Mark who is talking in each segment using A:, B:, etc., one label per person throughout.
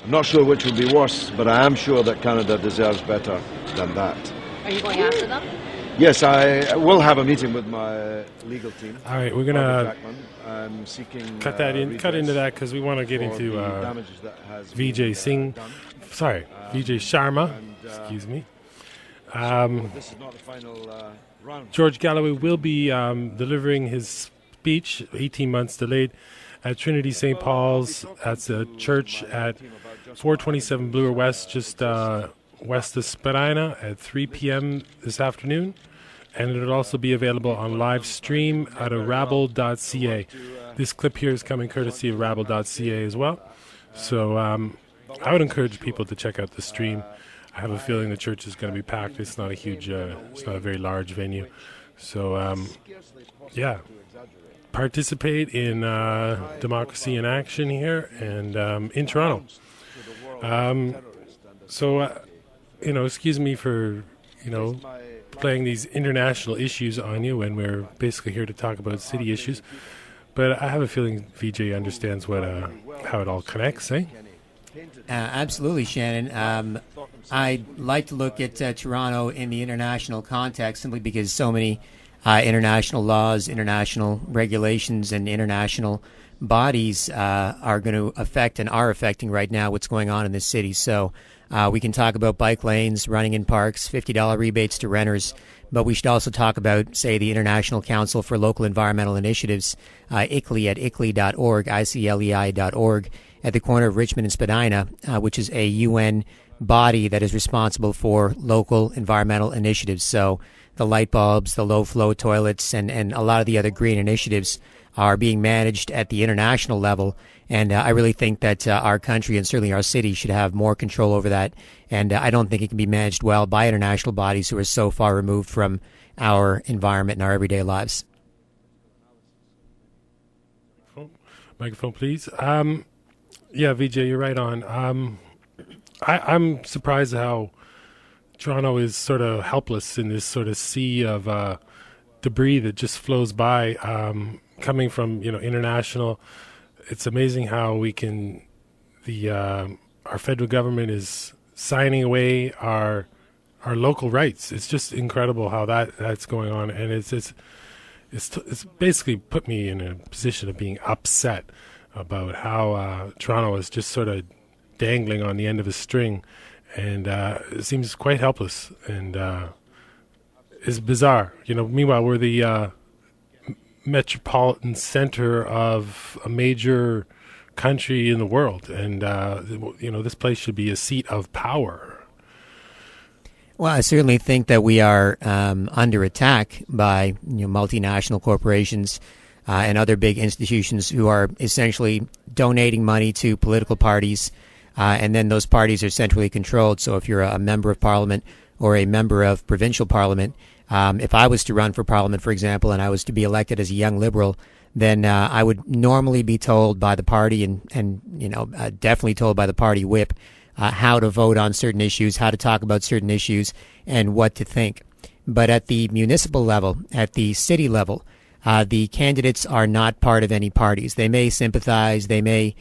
A: I'm not sure which would be worse, but I am sure that Canada deserves better than that.
B: Are you going after them?
A: Yes, I will have a meeting with my legal team.
C: All right, we're gonna
A: I'm seeking
C: cut into that because we want to get into Vijay Vijay Sarma. Excuse me.
A: This is not the final round.
C: George Galloway will be delivering his speech, 18 months delayed, at Trinity St. Paul's. That's a church at 427 Bloor West, just west of Spadina, at 3 p.m. this afternoon. And it'll also be available on live stream at rabble.ca. This clip here is coming courtesy of rabble.ca as well. So I would encourage people to check out the stream. I have a feeling the church is going to be packed. It's not a huge, it's not a very large venue. So, yeah, participate in democracy in action here and in Toronto. Excuse me for, playing these international issues on you when we're basically here to talk about city issues. But I have a feeling VJ understands how it all connects, eh?
D: Absolutely, Shannon. I like to look at Toronto in the international context simply because so many international laws, international regulations, and international bodies are going to affect and are affecting right now what's going on in this city. So we can talk about bike lanes, running in parks, $50 rebates to renters, but we should also talk about, say, the International Council for Local Environmental Initiatives, ICLEI at ICLEI.org, ICLEI.org, at the corner of Richmond and Spadina, which is a UN body that is responsible for local environmental initiatives. So the light bulbs, the low-flow toilets, and a lot of the other green initiatives are being managed at the international level. And I really think that our country and certainly our city should have more control over that. And I don't think it can be managed well by international bodies who are so far removed from our environment and our everyday lives.
C: Microphone, please. Yeah, Vijay, you're right on. I'm surprised how Toronto is sort of helpless in this sort of sea of debris that just flows by, coming from international. It's amazing how we can our federal government is signing away our local rights. It's just incredible how that's going on, and it's basically put me in a position of being upset about how Toronto is just sort of dangling on the end of a string, and it seems quite helpless and is bizarre. Meanwhile, we're the metropolitan center of a major country in the world, and this place should be a seat of power.
D: Well, I certainly think that we are under attack by multinational corporations and other big institutions who are essentially donating money to political parties, and then those parties are centrally controlled. So if you're a member of parliament or a member of provincial parliament, if I was to run for parliament, for example, and I was to be elected as a young liberal, then I would normally be told by the party and definitely told by the party whip how to vote on certain issues, how to talk about certain issues, and what to think. But at the municipal level, at the city level, the candidates are not part of any parties. They may sympathize, they may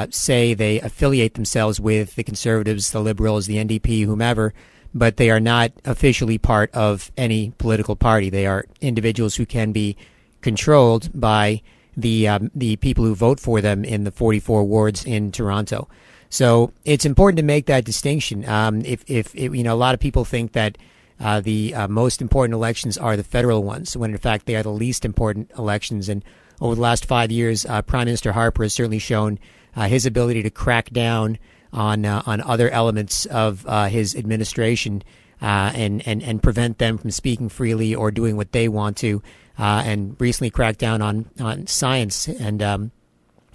D: say they affiliate themselves with the Conservatives, the Liberals, the NDP, whomever, but they are not officially part of any political party. They are individuals who can be controlled by the people who vote for them in the 44 wards in Toronto. So it's important to make that distinction. If a lot of people think that the most important elections are the federal ones, when in fact they are the least important elections. And over the last 5 years, Prime Minister Harper has certainly shown his ability to crack down on other elements of his administration and prevent them from speaking freely or doing what they want to, and recently cracked down on science and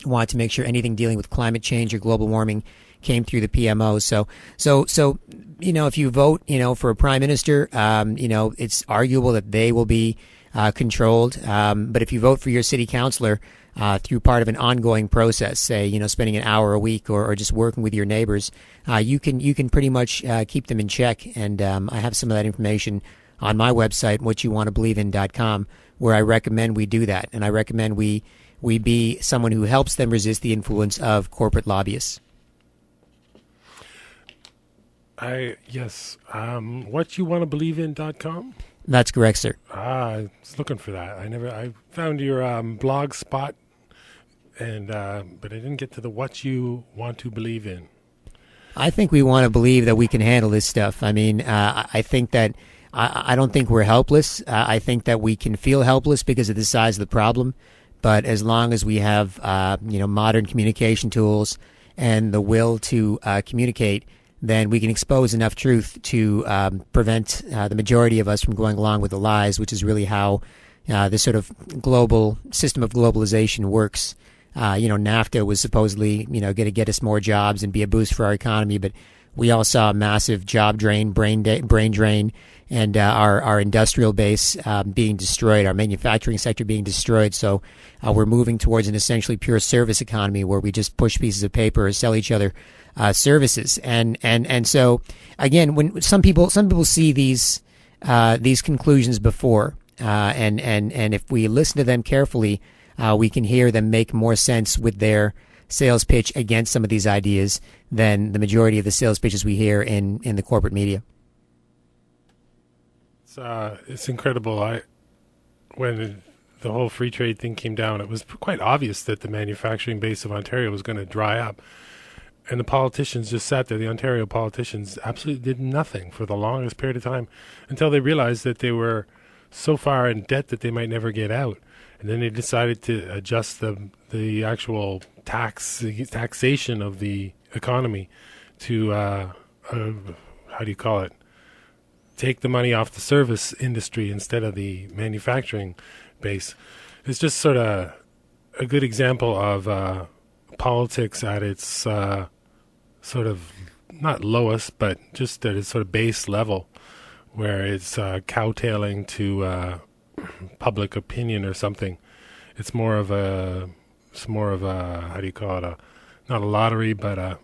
D: wanted to make sure anything dealing with climate change or global warming came through the PMO. So if you vote for a prime minister, it's arguable that they will be controlled. But if you vote for your city councillor through part of an ongoing process, say, spending an hour a week or just working with your neighbors, you can pretty much keep them in check. And I have some of that information on my website, whatyouvanttoBelievein.com, where I recommend we do that. And I recommend we be someone who helps them resist the influence of corporate lobbyists.
C: Yes. Whatyouwannabelieveit.com?
D: That's correct, sir.
C: I was looking for that. I found your blog spot, and but I didn't get to the what you want to believe in.
D: I think we want to believe that we can handle this stuff. I mean, I think that I don't think we're helpless. I think that we can feel helpless because of the size of the problem. But as long as we have, modern communication tools and the will to communicate, then we can expose enough truth to prevent the majority of us from going along with the lies, which is really how this sort of global system of globalization works. NAFTA was supposedly, going to get us more jobs and be a boost for our economy, but we all saw a massive job drain, brain drain, and our industrial base being destroyed, our manufacturing sector being destroyed. So we're moving towards an essentially pure service economy where we just push pieces of paper or sell each other services. And so again, when some people see these conclusions before, and if we listen to them carefully, we can hear them make more sense with their sales pitch against some of these ideas than the majority of the sales pitches we hear in the corporate media.
C: It's incredible. When the whole free trade thing came down, it was quite obvious that the manufacturing base of Ontario was going to dry up. And the politicians just sat there. The Ontario politicians absolutely did nothing for the longest period of time until they realized that they were so far in debt that they might never get out. And then they decided to adjust the actual taxation of the economy to, how do you call it? Take the money off the service industry instead of the manufacturing base. It's just sort of a good example of politics at its sort of not lowest, but just at its sort of base level, where it's cowtailing to public opinion or something. It's more of a how do you call it? Not a lottery, but I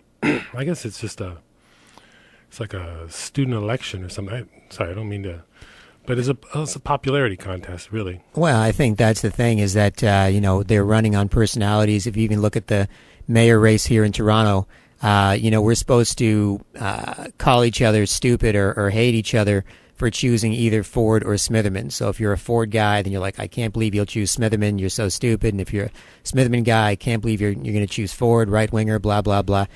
C: guess it's just it's like a student election or something. Sorry, I don't mean to, but it's a popularity contest, really.
D: Well, I think that's the thing is that they're running on personalities. If you even look at the mayor race here in Toronto, we're supposed to call each other stupid or hate each other for choosing either Ford or Smitherman. So if you're a Ford guy, then you're like, I can't believe you'll choose Smitherman. You're so stupid. And if you're a Smitherman guy, I can't believe you're going to choose Ford, right winger, blah blah blah.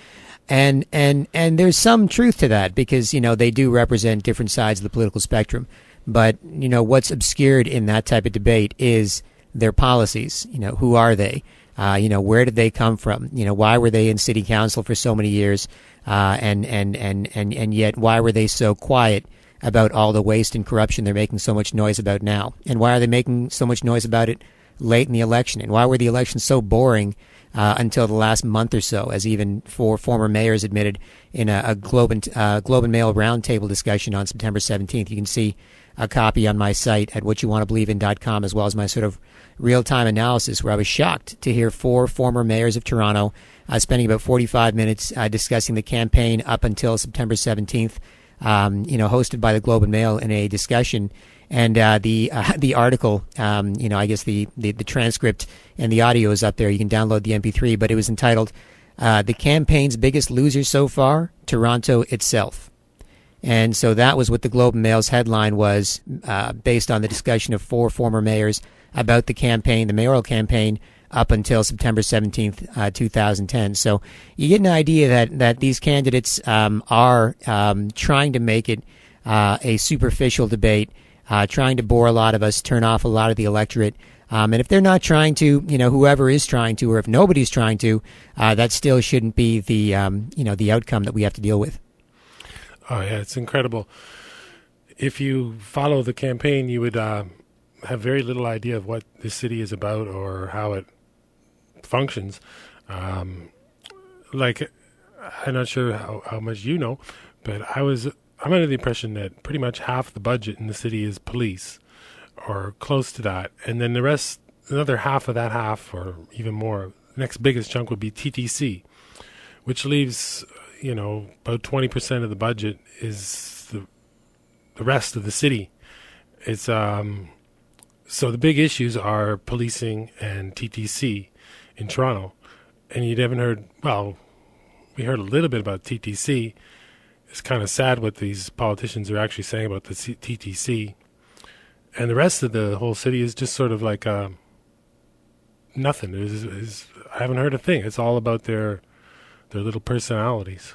D: And there's some truth to that because they do represent different sides of the political spectrum. But what's obscured in that type of debate is their policies. Who are they? Where did they come from? Why were they in city council for so many years? And yet why were they so quiet about all the waste and corruption they're making so much noise about now? And why are they making so much noise about it late in the election? And why were the elections so boring until the last month or so, as even 4 former mayors admitted in a Globe and Mail roundtable discussion on September 17th. You can see a copy on my site at whatyouwannabelieveit.com, as well as my sort of real-time analysis, where I was shocked to hear 4 former mayors of Toronto spending about 45 minutes discussing the campaign up until September 17th, hosted by the Globe and Mail in a discussion. And the article, I guess the transcript and the audio is up there. You can download the MP3, but it was entitled, The Campaign's Biggest Loser So Far, Toronto Itself. And so that was what the Globe and Mail's headline was, based on the discussion of 4 former mayors about the campaign, the mayoral campaign, up until September 17th, 2010. So you get an idea that these candidates are trying to make it a superficial debate, trying to bore a lot of us, turn off a lot of the electorate. And if they're not trying to, whoever is trying to, or if nobody's trying to, that still shouldn't be the outcome that we have to deal with.
C: Oh, yeah, it's incredible. If you follow the campaign, you would have very little idea of what the city is about or how it functions. I'm not sure how much you know, but I'm under the impression that pretty much half the budget in the city is police or close to that. And then the rest, another half of that half or even more, the next biggest chunk would be TTC, which leaves, about 20% of the budget is the rest of the city. It's so the big issues are policing and TTC in Toronto. And you haven't heard, well, we heard a little bit about TTC. it's kind of sad what these politicians are actually saying about the TTC, and the rest of the whole city is just sort of like nothing. I haven't heard a thing. It's all about their little personalities.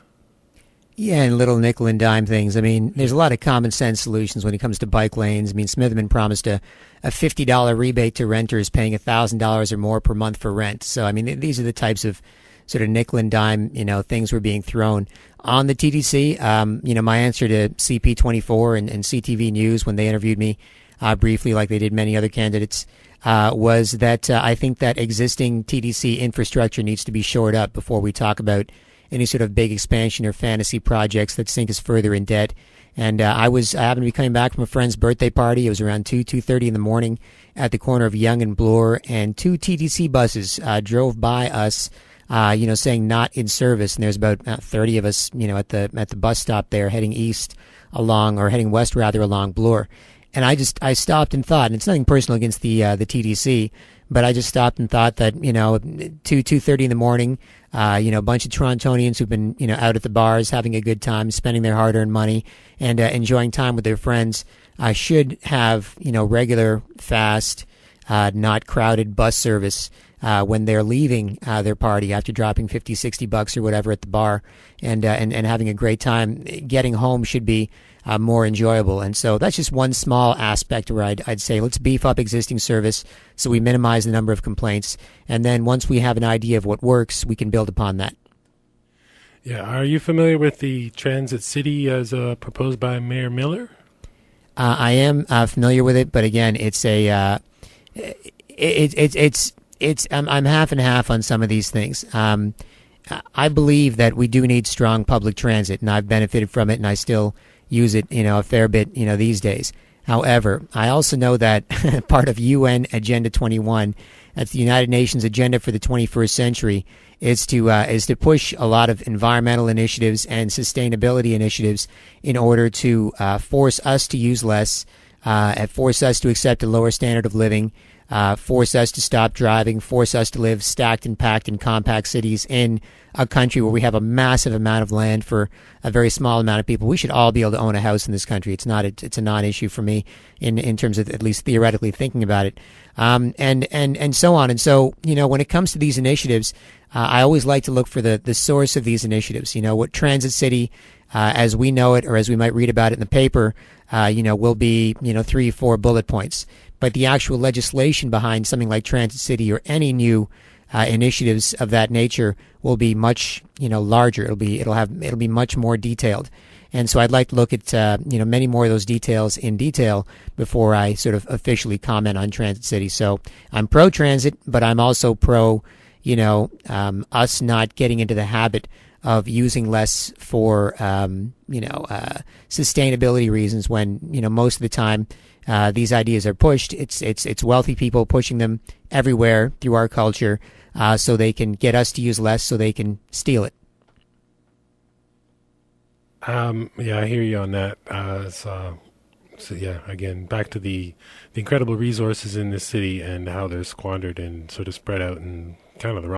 D: Yeah, and little nickel and dime things. I mean, there's a lot of common sense solutions when it comes to bike lanes. I mean, Smitherman promised a $50 rebate to renters paying $1,000 or more per month for rent. So, I mean, these are the types of sort of nickel and dime, things were being thrown on the TTC. My answer to CP24 and CTV News when they interviewed me briefly, like they did many other candidates, was that I think that existing TTC infrastructure needs to be shored up before we talk about any sort of big expansion or fantasy projects that sink us further in debt. And I happened to be coming back from a friend's birthday party. It was around 2:30 in the morning at the corner of Yonge and Bloor, and two TTC buses drove by us, saying not in service. And there's about 30 of us, at the bus stop there, heading west along Bloor. And I stopped and thought, and it's nothing personal against the TTC, but I just stopped and thought that 2:30 in the morning, a bunch of Torontonians who've been out at the bars having a good time, spending their hard-earned money, and enjoying time with their friends, should have regular, fast, not crowded bus service when they're leaving their party after dropping $50-$60 or whatever at the bar, and having a great time. Getting home should be more enjoyable. And so that's just one small aspect where I'd say let's beef up existing service so we minimize the number of complaints. And then once we have an idea of what works, we can build upon that.
C: Yeah. Are you familiar with the Transit City as proposed by Mayor Miller?
D: I am familiar with it, but again, I'm half and half on some of these things. I believe that we do need strong public transit, and I've benefited from it, and I still use it, a fair bit, these days. However, I also know that part of UN Agenda 21, that's the United Nations agenda for the 21st century, is to push a lot of environmental initiatives and sustainability initiatives in order to force us to use less, force us to accept a lower standard of living, force us to stop driving, force us to live stacked and packed in compact cities in a country where we have a massive amount of land for a very small amount of people. We should all be able to own a house in this country. It's a non-issue for me in terms of at least theoretically thinking about it, and so on. And so, when it comes to these initiatives, I always like to look for the source of these initiatives. What Transit City, as we know it, or as we might read about it in the paper, will be 3-4 bullet points. But the actual legislation behind something like Transit City or any new initiatives of that nature will be much larger. It'll be much more detailed. And so I'd like to look at many more of those details in detail before I sort of officially comment on Transit City. So I'm pro transit, but I'm also pro us not getting into the habit of using less for sustainability reasons when most of the time these ideas are pushed. It's wealthy people pushing them everywhere through our culture, so they can get us to use less, so they can steal it.
C: Yeah, I hear you on that. So yeah, again, back to the incredible resources in this city and how they're squandered and sort of spread out in kind of the wrong